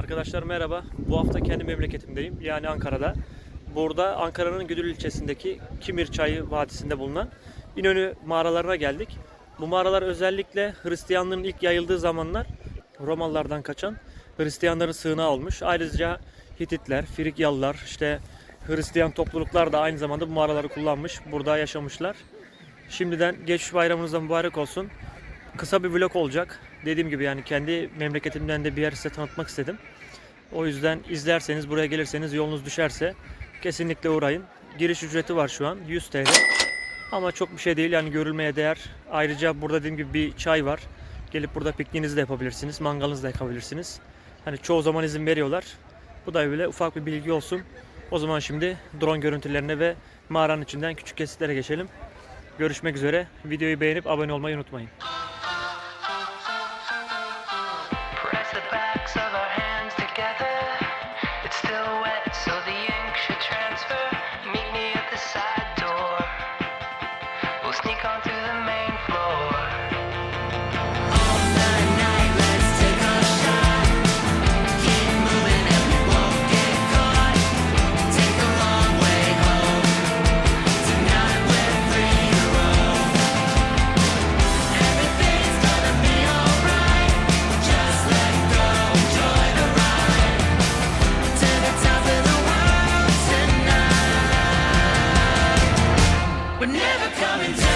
Arkadaşlar merhaba. Bu hafta kendi memleketimdeyim. Yani Ankara'da. Burada Ankara'nın Güdül ilçesindeki Çayı Vadisi'nde bulunan İnönü Mağaraları'na geldik. Bu mağaralar özellikle Hristiyanlığın ilk yayıldığı zamanlar Romalılardan kaçan Hristiyanların sığınağı olmuş. Ayrıca Hititler, Frikyalılar, Hristiyan topluluklar da aynı zamanda bu mağaraları kullanmış. Burada yaşamışlar. Şimdiden geçmiş bayramınızda mübarek olsun. Kısa bir vlog olacak. Dediğim gibi yani kendi memleketimden de bir yer size tanıtmak istedim. O yüzden izlerseniz, buraya gelirseniz, yolunuz düşerse kesinlikle uğrayın. Giriş ücreti var şu an 100 TL. Ama çok bir şey değil yani, görülmeye değer. Ayrıca burada dediğim gibi bir çay var. Gelip burada pikniğinizi de yapabilirsiniz, mangalınızı da yapabilirsiniz. Hani çoğu zaman izin veriyorlar. Bu da böyle ufak bir bilgi olsun. O zaman şimdi drone görüntülerine ve mağaranın içinden küçük kesitlere geçelim. Görüşmek üzere. Videoyu beğenip abone olmayı unutmayın. We're never coming down.